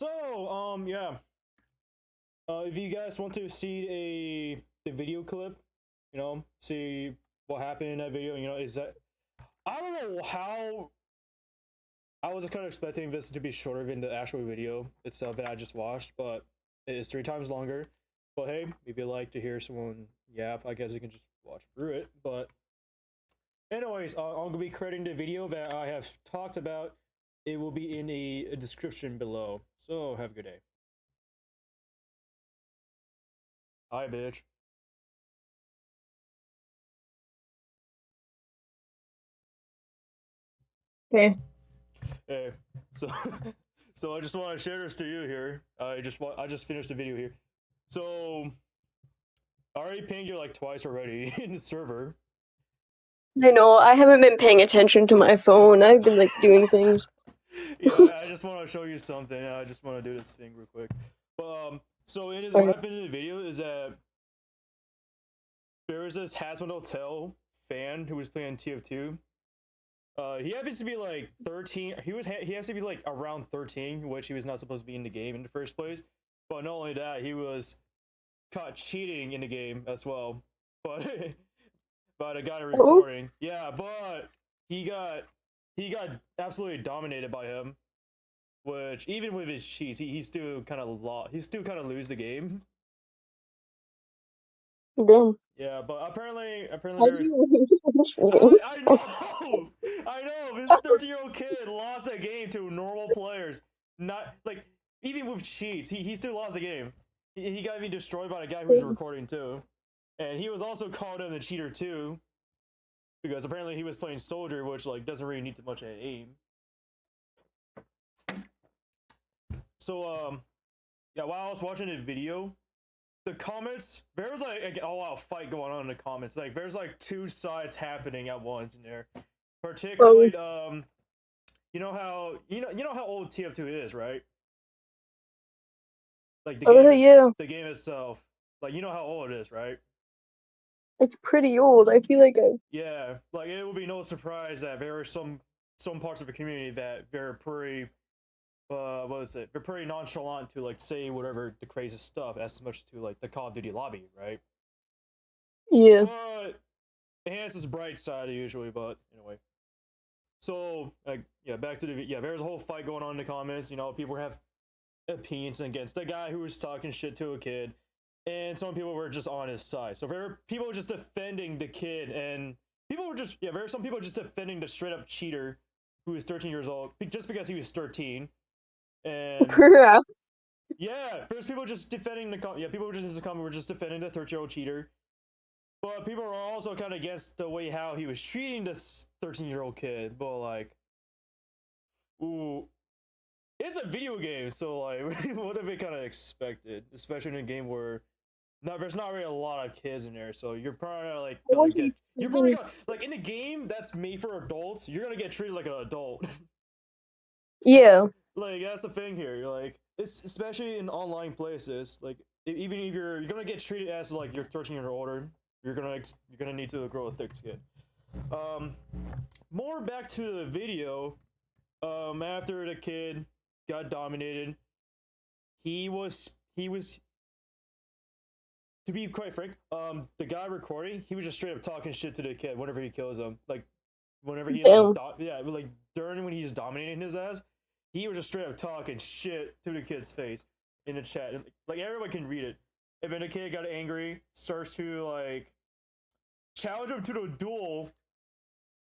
Yeah. If you guys want to see the video clip, see what happened in that video, is that I don't know how I was kind of expecting this to be shorter than the actual video itself that I just watched, but it is 3 times longer. But hey, if you like to hear someone yap, I guess you can just watch through it. But anyways, I'm gonna be crediting the video that I have talked about. It will be in a description below. So have a good day. Hi, bitch. Okay. Hey, so so I just want to share this to you here. I just finished the video here. So I already pinged you like twice already in the server. I know, I haven't been paying attention to my phone. I've been like doing things. Yeah, I just want to show you something. I just want to do this thing real quick. But so what Okay. happened in the video is that there was this Hazbin Hotel fan who was playing TF2. He happens to be like 13. He has to be like around 13, which he was not supposed to be in the game in the first place. But not only that, he was caught cheating in the game as well. But but a guy Oh, recording, yeah. But he got he got absolutely dominated by him. Which even with his cheats, he still kind of lost. He still kind of lose the game. damn. Yeah, but apparently How do there. you I know, I know. This 13-year-old kid lost that game to normal players. Not like even with cheats, he still lost the game. He got even destroyed by the guy who was recording too, and he was also called in the cheater too, because apparently he was playing soldier, which like doesn't really need too much aim. So yeah, while I was watching the video, the comments, there was like an all-out fight going on in the comments. Like there's like two sides happening at once in there. Oh, Particularly, you know how old TF2 is, right? Like yeah. the game itself. Like you know how old it is, right? It's pretty old. I feel like I. Yeah, like it would be no surprise that there are some parts of the community that they're pretty what is it? They're pretty nonchalant to like say whatever the craziest stuff as much to like the Call of Duty lobby, right? Yeah. But it has its bright side usually, but anyway. So like yeah, back to the yeah, there's a whole fight going on in the comments. People have opinions against the guy who was talking shit to a kid, and some people were just on his side. So there were people just defending the kid, and people were just there were some people just defending the straight up cheater who was 13 years old just because he was 13. And Yeah. yeah, there's people just defending people were just in the comment were just defending the 13-year-old cheater. But people are also kind of against the way how he was treating this 13-year-old kid. But like, ooh, it's a video game, so like, what have we kind of expected? Especially in a game where there's not really a lot of kids in there, so you're probably I gonna wasn't get you're probably thinking. gonna like in a game that's made for adults, you're gonna get treated like an adult. Yeah. Like that's the thing here. You're like, it's especially in online places. Like even if you're gonna get treated as like you're 13 years older, you're gonna need to grow a thick skin. Um, More back to the video. After the kid got dominated, he was to be quite frank, the guy recording, he was just straight up talking shit to the kid whenever he kills him. Like whenever he like Damn. yeah, like during when he's dominating his ass, he was just straight up talking shit to the kid's face in the chat. And like everyone can read it. And then the kid got angry, starts to like challenge him to the duel.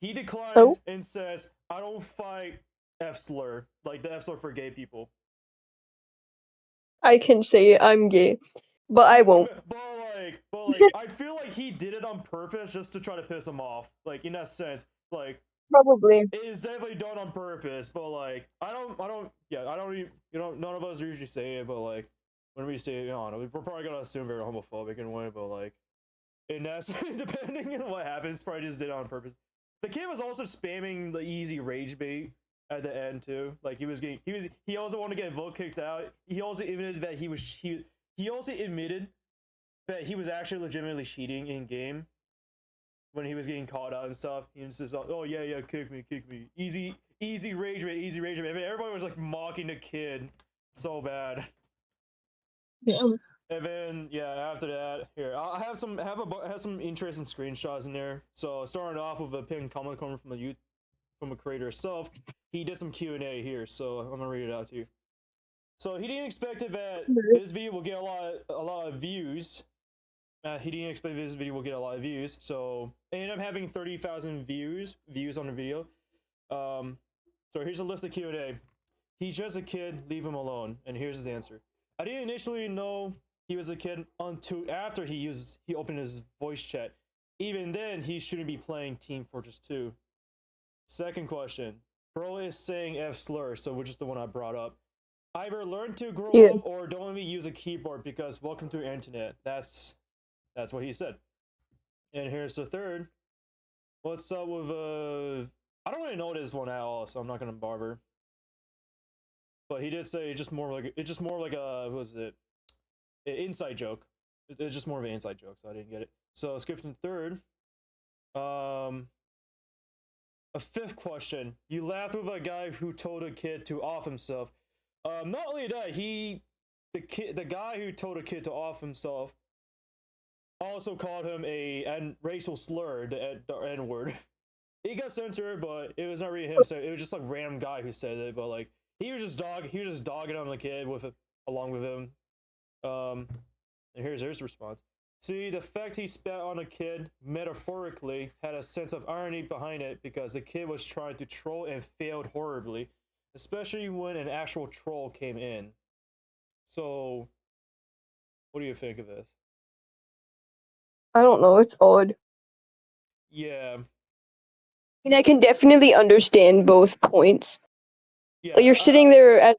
He Oh, declines and says, I don't fight F slur, like the F slur for gay people. I can say I'm gay, but I won't. But like, I feel like he did it on purpose just to try to piss him off. Like in that sense, like Probably. it is definitely done on purpose. But like, yeah, I don't, none of us usually say it. But like, when we say it, we're probably gonna assume very homophobic in a way. But like, in that, depending on what happens, probably just did it on purpose. The kid was also spamming the easy rage bait at the end too. Like he also wanted to get vote kicked out. He also admitted that he also admitted that he was actually legitimately cheating in game when he was getting caught out and stuff. He was just like, oh yeah, kick me, easy rage bait, easy rage bait. I mean, everybody was like mocking the kid So bad. Damn. And then yeah, after that, here I have some interesting screenshots in there. So starting off with a pinned comment coming from a creator itself, he did some Q&A here. So I'm gonna read it out to you. So he didn't expect it that his video will get a lot of views. He didn't expect his video will get a lot of views. So it ended up having 30,000 views on the video. So here's a list of Q&A. He's just a kid, leave him alone. And here's his answer. I didn't initially know he was a kid until after he opened his voice chat. Even then, he shouldn't be playing Team Fortress 2. Second question. Bro is saying F slur, so which is the one I brought up. Either learn to grow up or don't let me use a keyboard because welcome to the internet. That's what he said. And here's the third. What's up with I don't really know this one at all, so I'm not gonna bother. But he did say it's just more like a what was it? An inside joke. It's just more of an inside joke, so I didn't get it. So skipping third. A fifth question. You laughed with a guy who told a kid to off himself. Not only that, the guy who told a kid to off himself also called him a racial slur, the N-word. He got censored, but it was not really him. So it was just like random guy who said it. But like he was just dogging on the kid along with him. And here's his response. See, the fact he spat on a kid metaphorically had a sense of irony behind it because the kid was trying to troll and failed horribly, especially when an actual troll came in. So, what do you think of this? I don't know. It's odd. Yeah. And I can definitely understand both points. Yeah. Like, you're sitting there as a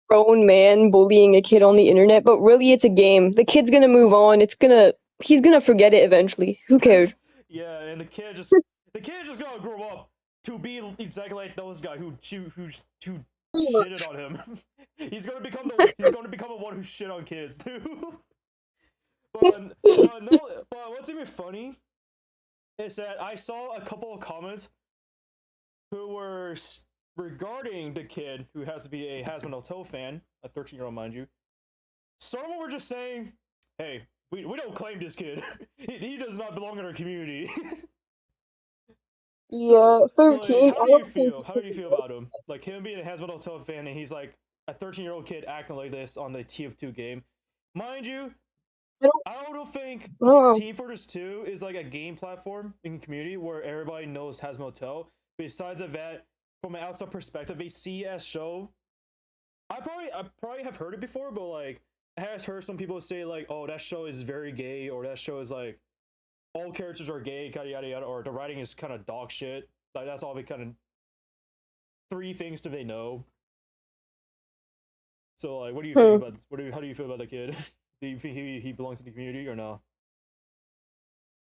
grown man bullying a kid on the internet, but really it's a game. The kid's gonna move on. He's gonna forget it eventually. Who cares? Yeah, and the kid just gonna grow up to be exactly like those guys who shitted on him. he's gonna become the one who shit on kids too. but what's even funny is that I saw a couple of comments who were regarding the kid who has to be a Hazbin Hotel fan, a 13-year-old, mind you. Some of them were just saying, "Hey, we don't claim this kid. he does not belong in our community." Yeah, 13. Like, how do you feel? How do you feel about him? Like him being a Hazbin Hotel fan, and he's like a 13-year-old kid acting like this on the TF2 game. Mind you, I don't think Team Fortress 2 is like a game platform in community where everybody knows Hazbin Hotel. Besides of that, from an outside perspective, a CS show. I probably have heard it before, but like I have heard some people say like, "Oh, that show is very gay," or "That show is like all characters are gay," yada yada yada, or the writing is kind of dog shit. Like that's all they kind of three things do they know. So like, what do you think about? How do you feel about the kid? Do you think he belongs in the community or no?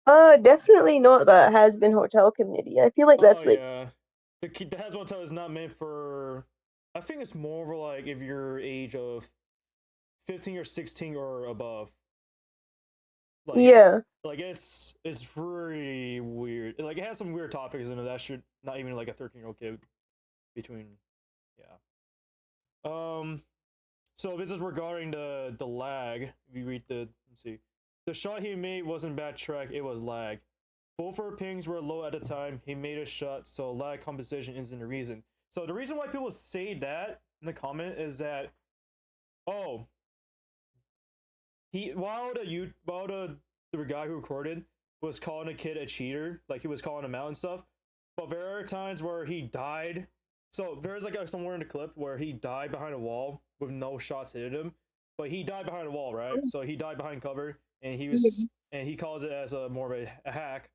Definitely not the Hazbin Hotel community. I feel like that's like Yeah. The Hazbin Hotel is not meant for. I think it's more for like if you're age of 15 or 16 or above. Like, yeah. Like it's pretty weird. Like it has some weird topics in it that should not even like a 13-year-old kid between. Yeah. So this is regarding the lag. If you read let's see. The shot he made wasn't bad track, it was lag. Both our pings were low at the time. He made a shot, so lag compensation isn't the reason. So the reason why people say that in the comment is that, oh, while the guy who recorded was calling a kid a cheater, like he was calling him out and stuff, but there are times where he died. So there's like somewhere in the clip where he died behind a wall with no shots hitting him, but he died behind a wall, right? So he died behind cover, and he calls it as more of a hack.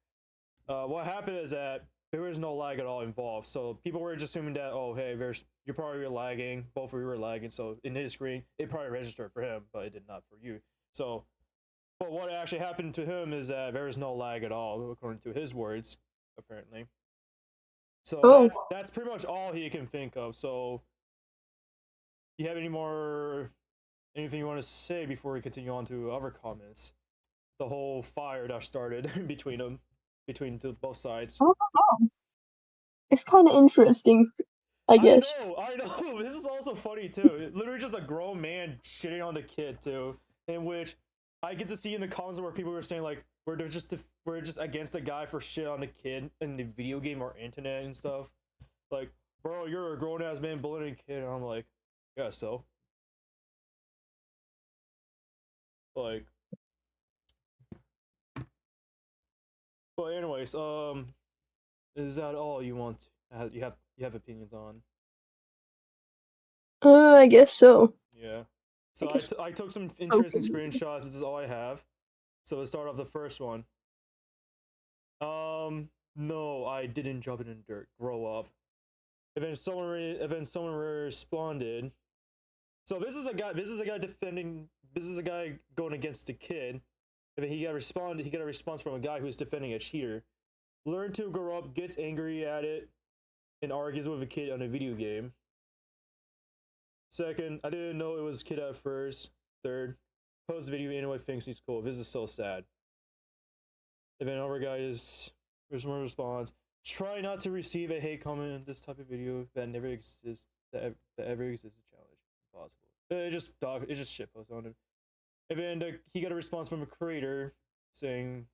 What happened is that there was no lag at all involved, so people were just assuming that, oh hey, you're probably lagging, both of you were lagging, so in his screen it probably registered for him, but it did not for you. So, but what actually happened to him is that there is no lag at all, according to his words, apparently. So that's pretty much all he can think of. So, do you have anything you want to say before we continue on to other comments? The whole fire that started between both sides. It's kind of interesting. I guess. I know. This is also funny too. Literally just a grown man shitting on the kid too, in which I get to see in the comments where people were saying like we're just against the guy for shit on the kid in the video game or internet and stuff. Like, bro, you're a grown ass man bullying a kid, and I'm like, yeah, so like, but anyways, is that all you want? You have opinions on? I guess so. Yeah. I So guess. I took some interesting Okay. screenshots. This is all I have. So let's start off the first one. No, I didn't drop it in dirt. Grow up. Someone responded. So this is a guy. This is a guy defending. This is a guy going against the kid. And then he got responded. He got a response from a guy who's defending a cheater. Learn to grow up. Gets angry at it, and argues with a kid on a video game. Second, I didn't know it was kid at first. Third, post video anyway thinks he's cool. This is so sad. And then our guy is there's more response. Try not to receive a hate comment in this type of video that never exists. That ever exists. A challenge. Impossible. It just shitpost on him. And then he got a response from a creator saying,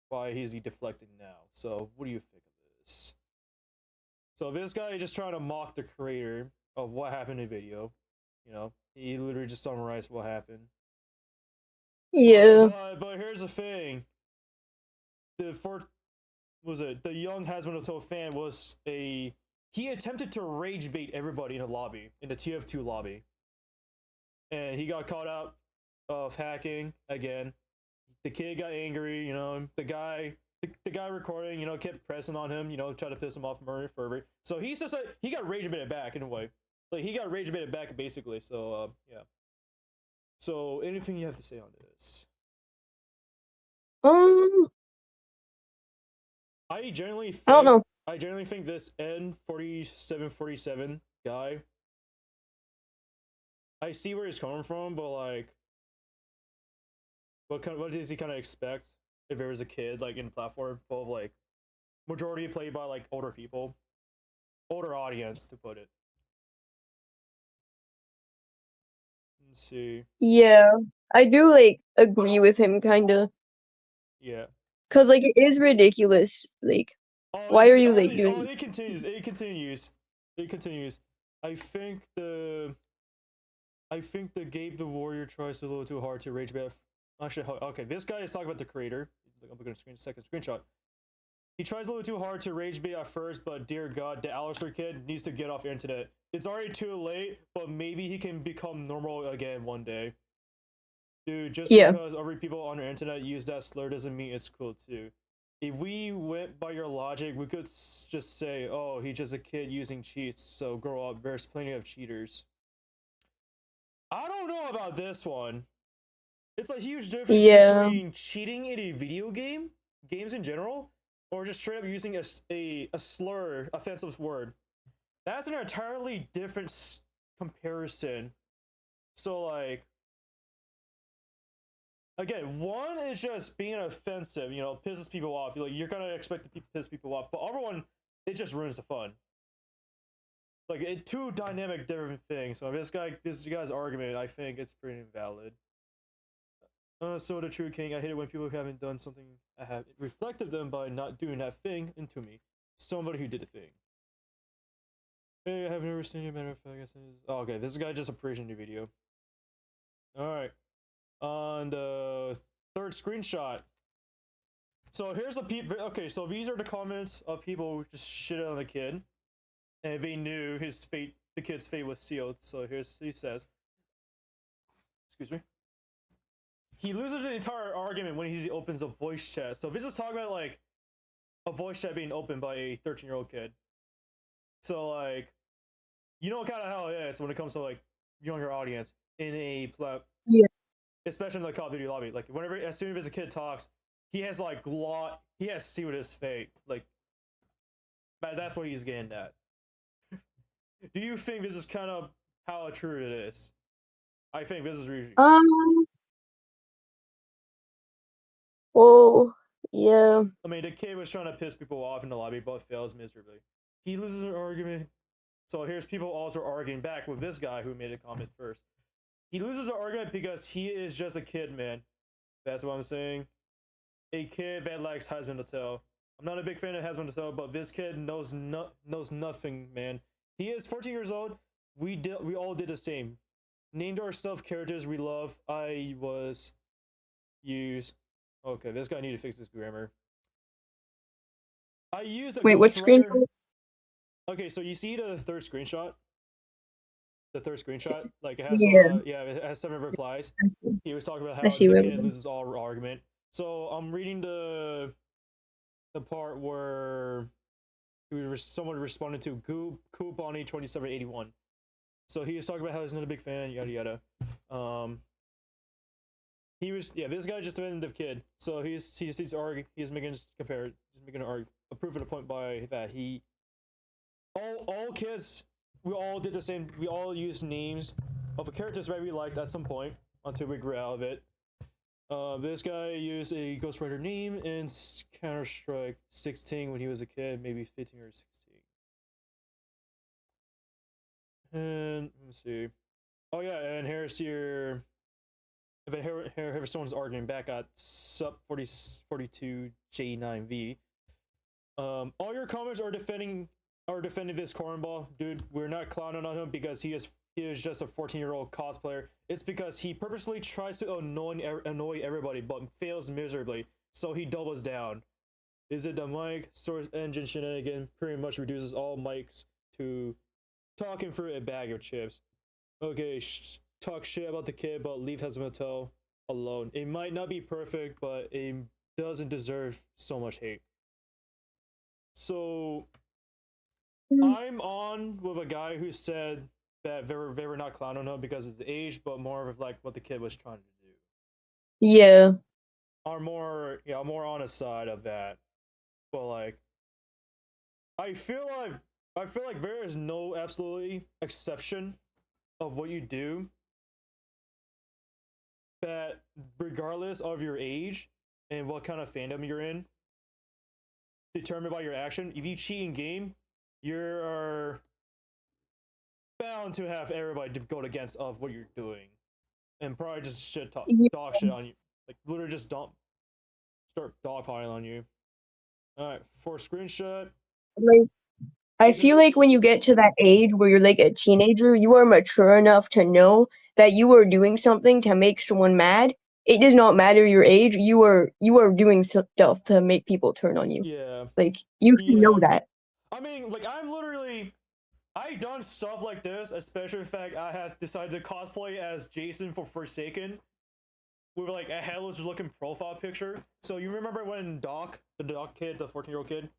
"Why is he deflecting now?" So what do you think of this? So this guy is just trying to mock the creator of what happened in the video. You know, he literally just summarized what happened. Yeah. But here's the thing. The the young Hazbin Hotel fan he attempted to rage bait everybody in the lobby, in the TF2 lobby. And he got caught out of hacking again. The kid got angry, you know, the guy recording, you know, kept pressing on him, you know, trying to piss him off more further. So he's just like he got rage baited back in a way. Like he got rage baited back basically. So yeah. So anything you have to say on this? Um. I generally I don't think know. this N4747 guy. I see where he's coming from, but like, what does he kind of expect if there was a kid like in a platform full of like majority played by like older people, older audience to put it. Let's see. Yeah, I do like agree with him, kinda. Yeah. Cause like it is ridiculous. Like, Oh, why are you like doing? it continues. It continues. It continues. I think the Gabe the Warrior tries a little too hard to rage bait. Actually, okay, this guy is talking about the creator. I'm looking at a second screenshot. He tries a little too hard to rage bait at first, but dear God, the Alistair kid needs to get off the internet. It's already too late, but maybe he can become normal again one day. Dude, just Yeah. because every people on the internet use that slur doesn't mean it's cool too. If we went by your logic, we could just say, oh, he's just a kid using cheats, so grow up. There's plenty of cheaters. I don't know about this one. It's a huge difference Yeah. between cheating in a video game, games in general, or just straight up using a slur, offensive word. That's an entirely different comparison. So like, again, one is just being offensive, you know, pisses people off. You're gonna expect to piss people off, but other one, it just ruins the fun. Like two dynamic different things. So this guy's argument, I think it's pretty invalid. So the true king, I hate it when people haven't done something I have reflected them by not doing that thing into me. Somebody who did the thing. Hey, I have never seen you. Matter of fact, oh, okay, this guy just appreciated the video. All right, on the third screenshot. So here's okay, so these are the comments of people who just shit on the kid, and they knew the kid's fate was sealed. So he says, excuse me. He loses the entire argument when he opens a voice chat. So this is talking about like a voice chat being opened by a 13-year-old kid. So like, you know kind of how it is when it comes to like younger audience in Yeah. especially in the Call of Duty lobby. Like as soon as a kid talks, he has to see with his fate. Like, that's what he's getting at. Do you think this is kind of how true it is? I think this is really. Well, yeah. I mean, the kid was trying to piss people off in the lobby, but fails miserably. He loses an argument. So here's people also arguing back with this guy who made a comment first. He loses the argument because he is just a kid, man. That's what I'm saying. A kid that likes Hazbin Hotel. I'm not a big fan of Hazbin Hotel, but this kid knows nothing, man. He is 14 years old. We all did the same. Named ourselves characters we love. I was used. Okay, this guy need to fix his grammar. I used a Wait, what screen? Okay, so you see the third screenshot? The third screenshot? Like it has it has 7 replies. He was talking about how the kid loses all argument. So I'm reading the part where someone responded to Bonnie 2781. So he was talking about how he's not a big fan, yada yada. He was this guy just defended the kid. So he just needs to argue. He's making an argument, proving a point by that he all kids, we all did the same. We all used names of a characters that we liked at some point until we grew out of it. This guy used a Ghost Rider name in Counter-Strike 16 when he was a kid, maybe 15 or 16. And let me see. Oh yeah, and here's your. Here someone's arguing back at sub 42J9V. All your comments are defending this cornball, dude. We're not clowning on him because he is just a 14-year-old cosplayer. It's because he purposely tries to annoy everybody but fails miserably, so he doubles down. Is it the mic source engine shenanigan? Pretty much reduces all mics to talking through a bag of chips. Okay, talk shit about the kid, but leave Hazbin Hotel alone. It might not be perfect, but it doesn't deserve so much hate. So I'm on with a guy who said that they were not clowning him because of the age, but more of like what the kid was trying to do. Yeah. I'm more on the side of that. But like I feel like there is no absolutely exception of what you do that regardless of your age and what kind of fandom you're in, determined by your action. If you cheat in game, you're bound to have everybody to go against of what you're doing, and probably just dog shit on you. Like literally just start dogpiling on you. All right, for screenshot. Like, I feel like when you get to that age where you're like a teenager, you are mature enough to know that you are doing something to make someone mad. It does not matter your age. You are doing stuff to make people turn on you. Yeah. Like you should know that. I mean, like I've done stuff like this, especially the fact I have decided to cosplay as Jason for Forsaken with like a hellish looking profile picture. So you remember when the kid, the 14-year-old kid,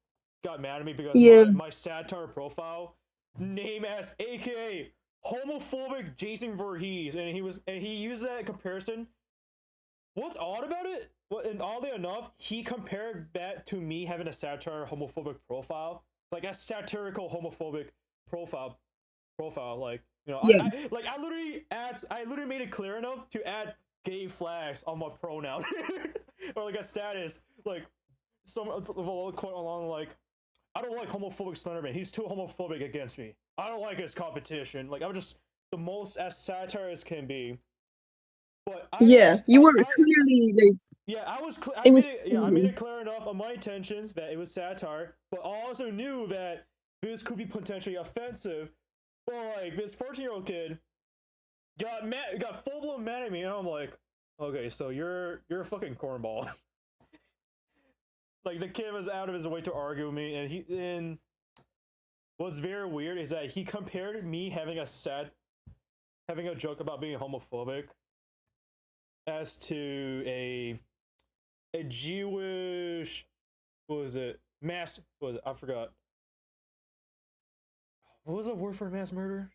got mad at me because my Satire profile name as AKA homophobic Jason Voorhees, and he used that comparison. What's odd about it? And oddly enough, he compared that to me having a Satire homophobic profile, like a satirical homophobic profile. Like I literally made it clear enough to add gay flags on my pronoun or like a status, like some of a quote along like, I don't like homophobic Slenderman. He's too homophobic against me. I don't like his competition. Like I'm just the most as satire as can be. But you were clearly like. I made it clear enough of my intentions that it was satire, but I also knew that this could be potentially offensive. But like this 14-year-old kid got full blown mad at me, and I'm like, okay, so you're a fucking cornball. Like the kid was out of his way to argue with me, and what's very weird is that he compared me having a joke about being homophobic as to a Jewish, what was it? I forgot. What was the word for mass murder?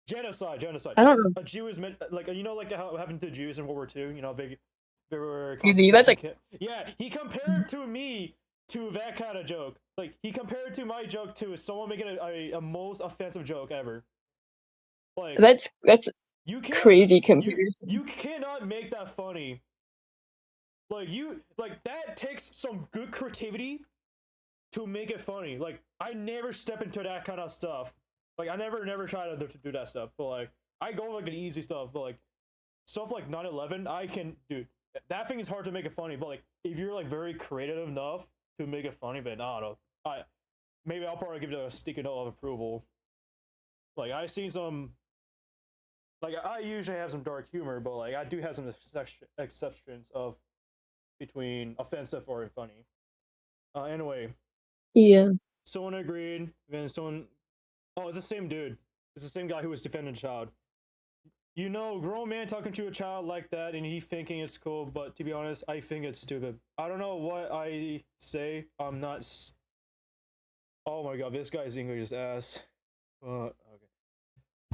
Genocide. I don't know. A Jew is meant, like, you know, like how it happened to Jews in World War II. You know, they were. That's like. Yeah, he compared to me to that kind of joke. Like he compared to my joke to someone making a most offensive joke ever. Like that's crazy comparison. You cannot make that funny. Like that takes some good creativity to make it funny. Like I never step into that kind of stuff. Like I never try to do that stuff. But like I go like an easy stuff. But like stuff like 9/11, I can dude. That thing is hard to make it funny. But like if you're like very creative enough to make it funny, but I don't know. Maybe I'll probably give it a sticky note of approval. Like I seen some. Like I usually have some dark humor, but like I do have some exceptions of between offensive or funny. Anyway, Yeah. someone agreed, then someone. Oh, it's the same dude. It's the same guy who was defending a child. You know, grown man talking to a child like that, and he thinking it's cool. But to be honest, I think it's stupid. I don't know what I say. I'm not. Oh my god, this guy's English is ass. Okay.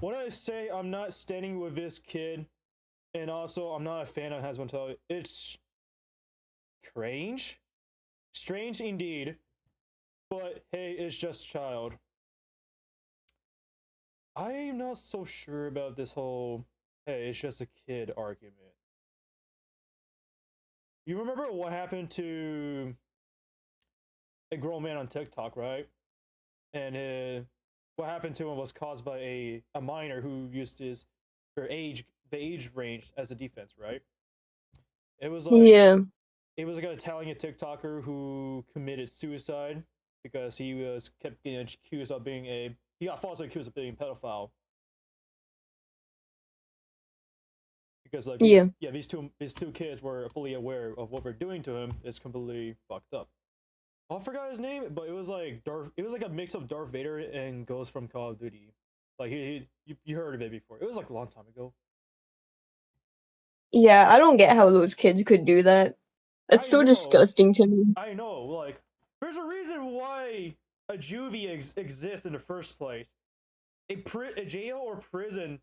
When I say I'm not standing with this kid, and also I'm not a fan of Hazbin Hotel, it's strange. Strange indeed. But hey, it's just child. I'm not so sure about this whole hey, it's just a kid argument. You remember what happened to a grown man on TikTok, right? And what happened to him was caused by a minor who used the age range as a defense, right? It was like Yeah. it was like an Italian TikToker who committed suicide because he was kept getting accused of being he got falsely accused of being a pedophile. Because like Yeah. these two kids were fully aware of what we're doing to him. It's completely fucked up. Oh, I forgot his name, but it was like it was like a mix of Darth Vader and Ghost from Call of Duty. Like you heard of it before. It was like a long time ago. Yeah, I don't get how those kids could do that. That's I so know, disgusting to me. I know. Like, there's a reason why a juvie exists in the first place. A jail or prison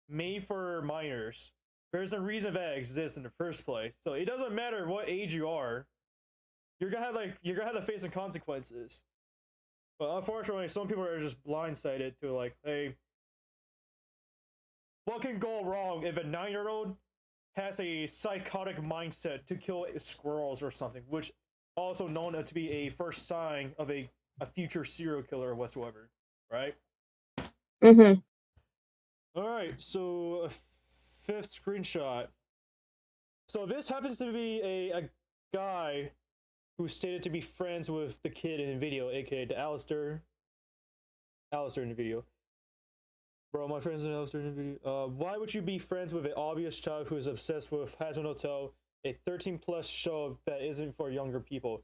made for minors. There's a reason that exists in the first place. So it doesn't matter what age you are. You're gonna have to face some consequences. But unfortunately, some people are just blindsided to like, hey, what can go wrong if a 9-year-old has a psychotic mindset to kill squirrels or something, which also known to be a first sign of a future serial killer or whatsoever, right? Mm-hmm. All right, so a fifth screenshot. So this happens to be a guy who stated to be friends with the kid in the video, aka the Alistair in the video. Bro, my friends in Alistair in the video. Why would you be friends with an obvious child who is obsessed with Hazbin Hotel, a 13+ show that isn't for younger people?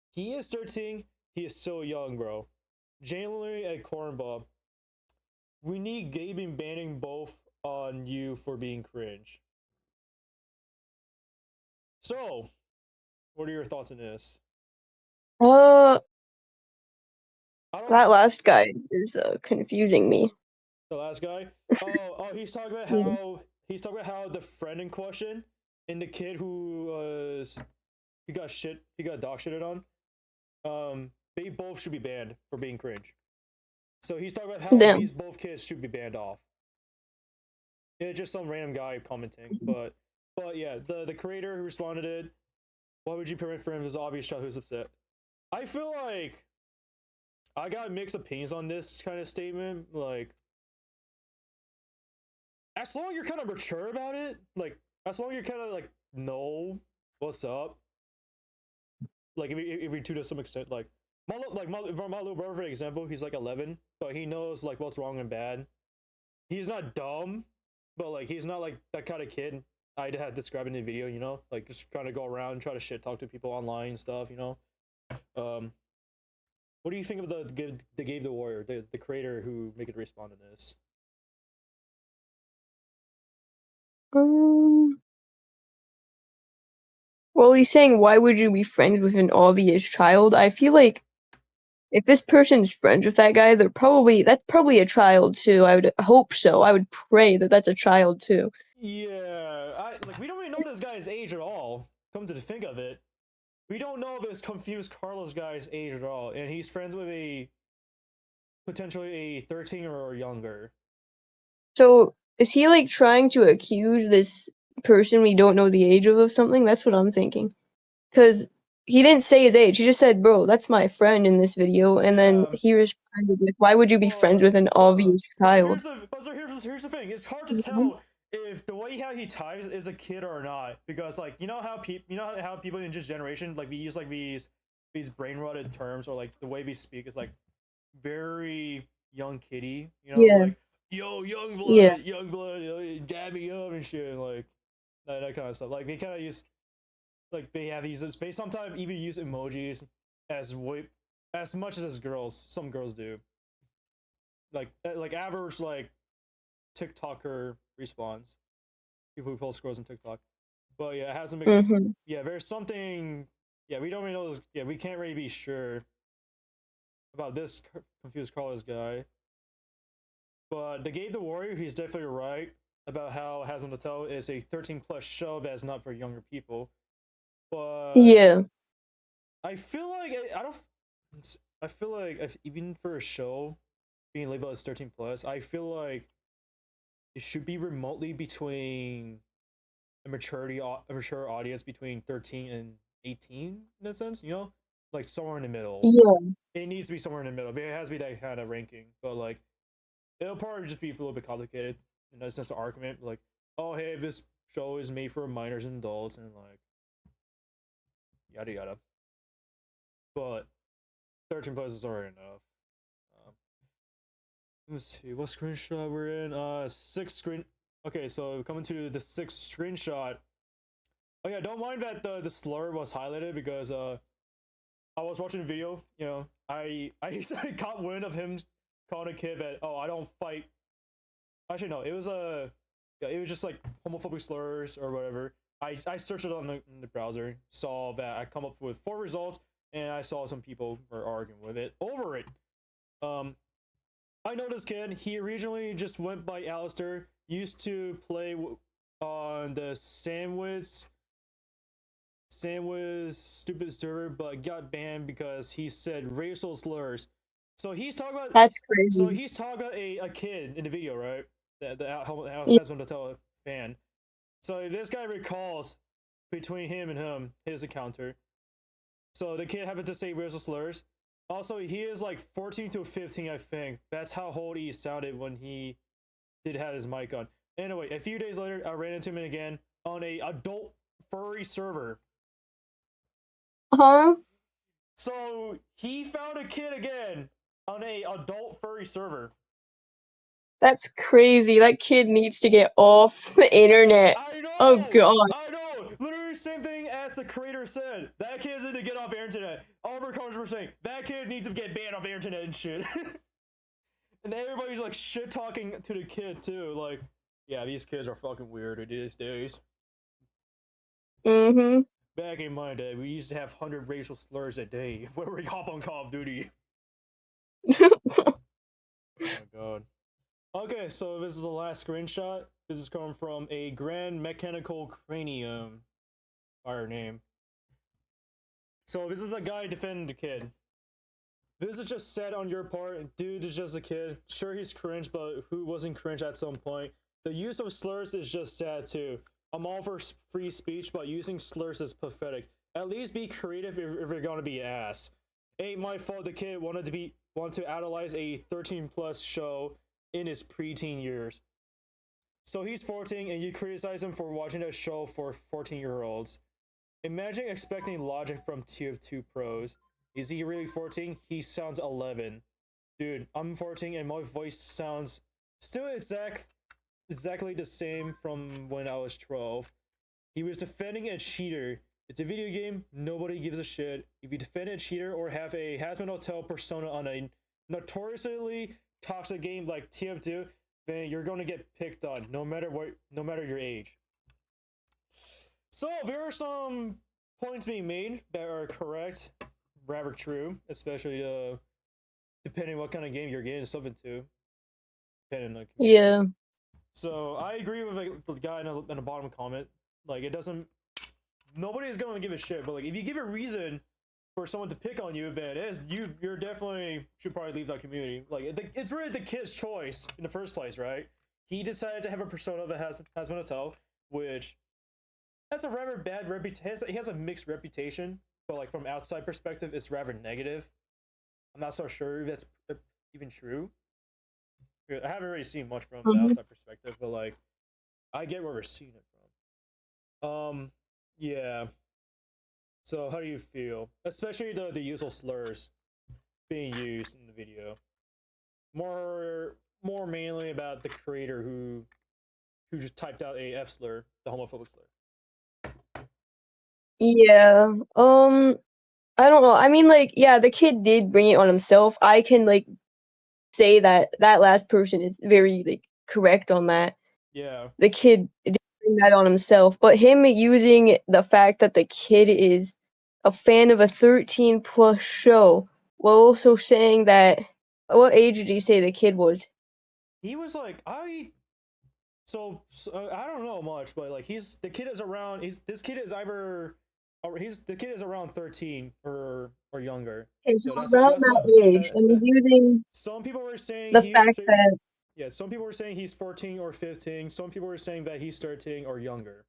He is 13. He is so young, bro. Genuinely a cornball. We need gaming banning both on you for being cringe. So, what are your thoughts on this? Uh, I don't. that last guy is confusing me. The last guy. Oh, he's talking about Yeah. how the friend in question and the kid who was he got dog shitted on. They both should be banned for being cringe. So he's talking about how Damn. these both kids should be banned off. It's just some random guy commenting, but yeah, the creator who responded it. Why would you prevent from this obvious child who's upset? I feel like I got mixed opinions on this kind of statement. Like, as long as you're kind of mature about it, like as long as you're kind of like know what's up, like if we to some extent, like my little brother, for example, he's like 11, but he knows like what's wrong and bad. He's not dumb, but like he's not like that kind of kid I had described in the video, you know, like just kind of go around and try to shit talk to people online and stuff, you know. What do you think of the Gabe the Warrior, the creator who make it respond to this? Well, he's saying, why would you be friends with an obvious child? I feel like if this person's friends with that guy, that's probably a child too. I would hope so. I would pray that that's a child too. Yeah, we don't even know this guy's age at all. Come to think of it, we don't know this confused Carlos guy's age at all, and he's friends with a potentially a 13 or younger. So is he like trying to accuse this person we don't know the age of something? That's what I'm thinking. Because he didn't say his age. He just said, "Bro, that's my friend in this video," and then Yeah. he responded with, "Why would you be friends with an obvious child?" Here's the thing. It's hard to Mhm. tell if the way how he types is a kid or not, because like you know how people in this generation, like we use like these brain rotted terms, or like the way we speak is like very young kiddie, you know, Yeah, like yo yeah, young blood, you know, dab me up and shit, and like that kind of stuff. Like they kind of use, like they have these, they sometimes even use emojis as much as girls. Some girls do, like average like TikToker response, people who post scrolls on TikTok. But yeah, it has a mix. hmm Yeah, there's something. Yeah, we don't really know. Yeah, we can't really be sure about this confused Carlos guy. But the Gabe the Warrior, he's definitely right about how Hazbin Hotel is a 13 plus show that's not for younger people. But yeah, I feel like I don't. I feel like even for a show being labeled as 13 plus, I feel like it should be remotely between a mature audience between 13 and 18 in a sense, you know, like somewhere in the middle. yeah. It needs to be somewhere in the middle. It has to be that kind of ranking, but like it'll probably just be a little bit complicated in that sense of argument. Like, oh hey, this show is made for minors and adults, and like yada yada. But 13 plus is already enough. Um, let's see what screenshot we're in. Sixth screen. Okay, so coming to the sixth screenshot. Oh yeah, don't mind that the slur was highlighted because I was watching a video. You know, I caught wind of him calling a kid that, oh, I don't fight. Actually no, it was yeah, it was just like homophobic slurs or whatever. I searched it on the browser, saw that I come up with 4 results, and I saw some people were arguing with it over it. Um, I know this kid. He originally just went by Alistair. Used to play on the Sandwich stupid server, but got banned because he said racial slurs. So he's talking about That's crazy. a kid in the video, right? The Yeah. Hazbin Hotel fan. So this guy recalls between him and him his encounter. So the kid happened to say racial slurs. Also, he is like 14 to 15, I think. That's how old he sounded when he did have his mic on. Anyway, a few days later, I ran into him again on a adult furry server. Huh? So he found a kid again on a adult furry server. That's crazy. That kid needs to get off the internet. I Oh know! god. I know! Literally same thing as the creator said. That kid's need to get off the internet. All of our comments were saying, that kid needs to get banned off the internet and shit. And everybody's like shit talking to the kid too. Like, yeah, these kids are fucking weird these days. Mm-hmm. Back in my day, we used to have 100 racial slurs a day when we hop on Call of Duty. Oh my god. Okay, so this is the last screenshot. This is coming from a Grand Mechanical Cranium. Fire name. So this is a guy defending the kid. This is just sad on your part. Dude is just a kid. Sure, he's cringe, but who wasn't cringe at some point? The use of slurs is just sad too. I'm all for free speech, but using slurs is pathetic. At least be creative if you're gonna be ass. Ain't my fault the kid want to idolize a 13 plus show in his preteen years. So he's 14 and you criticize him for watching a show for 14-year-olds. Imagine expecting logic from Tier 2 pros. Is he really 14? He sounds 11. Dude, I'm 14 and my voice sounds still exactly the same from when I was 12. He was defending a cheater. It's a video game, nobody gives a shit. If you defend a cheater or have a Hazbin Hotel persona on a notoriously toxic game like TF2, then you're gonna get picked on, no matter your age. So there are some points being made that are correct, rather true, especially depending what kind of game you're getting yourself into, depending on the community. Yeah. So I agree with the guy in the bottom comment. Like it doesn't. Nobody is gonna give a shit, but like if you give a reason for someone to pick on you, then you're definitely should probably leave that community. Like it's really the kid's choice in the first place, right? He decided to have a persona that has been Hotel, which has a rather bad reputation. He has a mixed reputation but like from outside perspective, it's rather negative. I'm not so sure if that's even true. I haven't really seen much from the Mhm. outside perspective, but like I get where we're seeing it from. Yeah. So how do you feel, especially the use of slurs being used in the video? More mainly about the creator who just typed out a F slur, the homophobic slur. Yeah. I don't know. I mean, like, yeah, the kid did bring it on himself. I can like say that that last person is very like correct on that. Yeah. The kid did bring that on himself, but him using the fact that the kid is a fan of a 13 plus show while also saying that what age did he say the kid was? He was like, I don't know much, but like the kid is around. This kid is either, or the kid is around 13 or younger. Okay, So so around that's what that age, and he's using some people were saying the fact that yeah, some people were saying he's 14 or 15. Some people were saying that he's 13 or younger.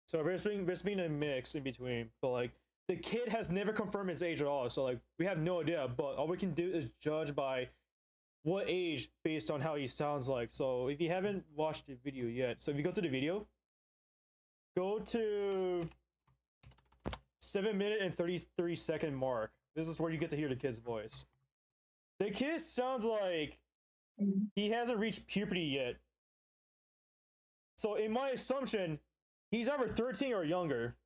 So there's been a mix in between, but like the kid has never confirmed his age at all. So like we have no idea, but all we can do is judge by what age based on how he sounds like. So if you haven't watched the video yet, so if you go to the video, go to 7 minute and 33-second mark. This is where you get to hear the kid's voice. The kid sounds like he hasn't reached puberty yet. So in my assumption, he's either 13 or younger.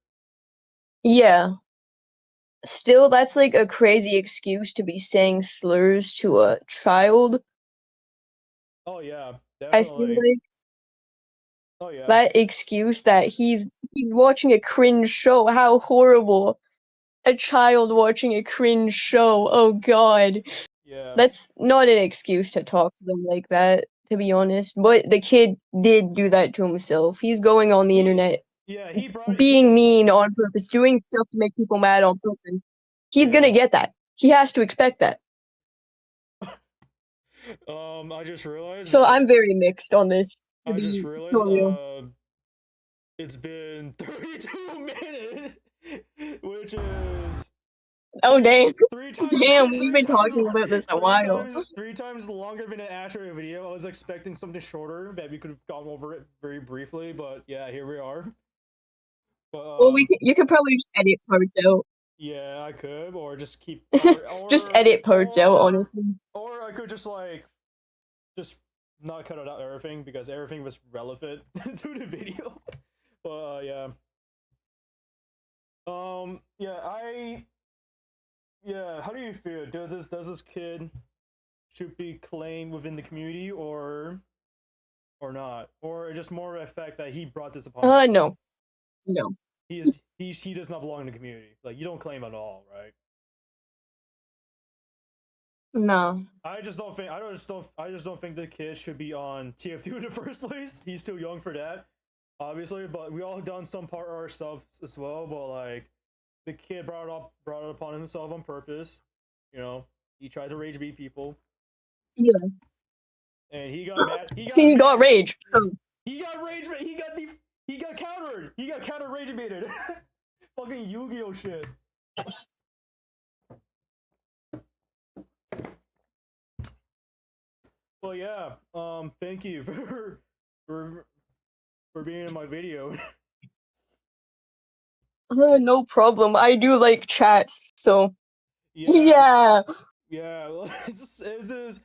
yeah. Still, that's like a crazy excuse to be saying slurs to a child. Oh yeah, I feel definitely. like Oh yeah, that excuse that he's watching a cringe show. How horrible. A child watching a cringe show. Oh god. yeah. That's not an excuse to talk to them like that, to be honest. But the kid did do that to himself. He's going on the He internet yeah he brought being he mean on purpose, doing stuff to make people mad on purpose. He's yeah. gonna get that. He has to expect that. I just realized So I'm very mixed on this, to I just be realized for real. it's been 32 minutes, which is Oh dang. three times Damn, we've been talking about this a while. three times longer than an actual video. I was expecting something shorter that we could have gone over it very briefly, but yeah, here we are. But Well, you could probably just edit parts out. yeah, I could, or just keep, Just edit parts out, honestly. or I could just like just not cut it out everything because everything was relevant to the video. But yeah, yeah, yeah. How do you feel? Does this kid should be claimed within the community or not, or just more of a fact that he brought this upon himself? No. No. He does not belong in the community. Like you don't claim at all, right? No. I just don't think I just don't think the kid should be on TF2 in the first place. He's too young for that, obviously. But we all done some part ourselves as well. But like the kid brought it upon himself on purpose. You know, he tried to rage beat people, Yeah. and he got mad. He got rage. So. He got rage. He got countered. He got counter rage baited. Fucking Yu-Gi-Oh shit. Well, yeah. Thank you for for being in my video. No problem. I do like chats, so Yeah. yeah. Yeah. This is